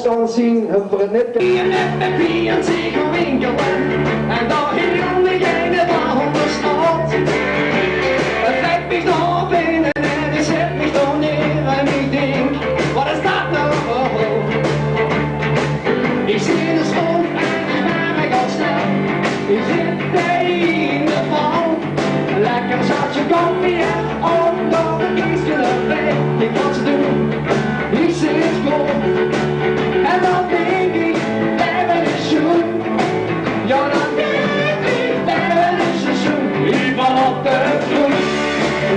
Kan zien, hebben we het net. En dan heel diegene waarom bestaat. Het trekt mich naar binnen en het zet mich dan neer en ik denk, wat is dat nou? Ik zie de schop en ik ben me al snel. Ik zit in de val. Lekker zatje koffie en dan een kistje erbij. Ik wat ze doen, ik zit goed. En dan denk ik, leven is zoet. Ja, dan denk ik, leven is een zoet. Iemand op de vloer.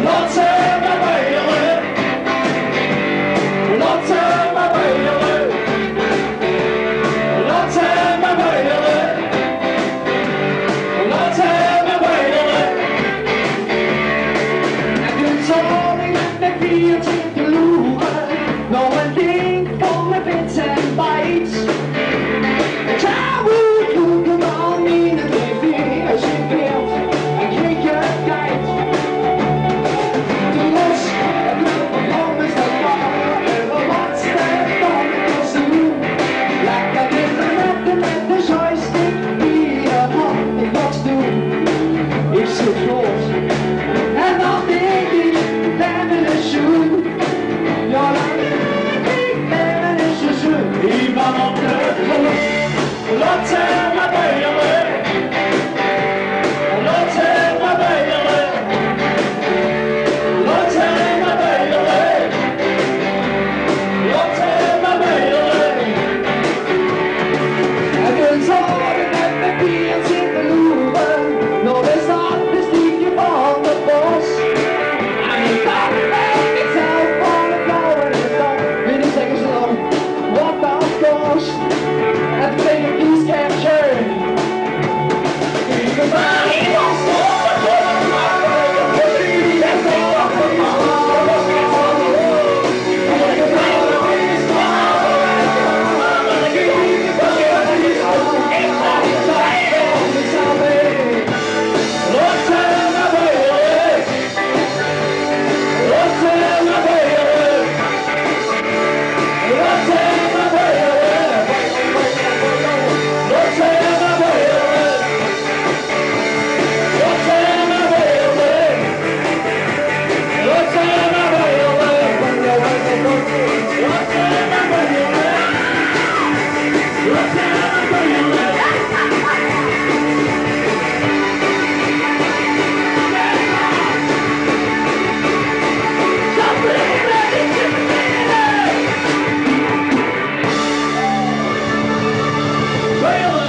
Laat ze maar beulen. Laat ze maar beulen. Laat ze maar beulen. Laat ze maar beulen. En toen zal ik met de vier zitten loeren. Nog een ding van mijn bits en bytes. Tja, hoe doe ik al in de tv als je wilt en kreeg je tijd. Toen los, het lucht van home is dat waar en we watsten dan was te doen. Lekker internetten met de joystick die je had, ik wat te doen. Ik zit los en dan denk ik, leven is zoet. Ja, dan denk ik, leven is een zoet. Iemand op de vloer. Laat ze maar beulen. Laat ze maar beulen. Laat ze maar beulen. Laat ze maar beulen. En toen zal ik met mijn bier zitten loeren. Nog eens aan de stiekje van het bos. En ik dacht, ik zelf van het blauwe en het dan. Wie niet zeggen ze dan, wat dat kost. En toen kreeg ik please capture. Everybody wants more. That's all I Well,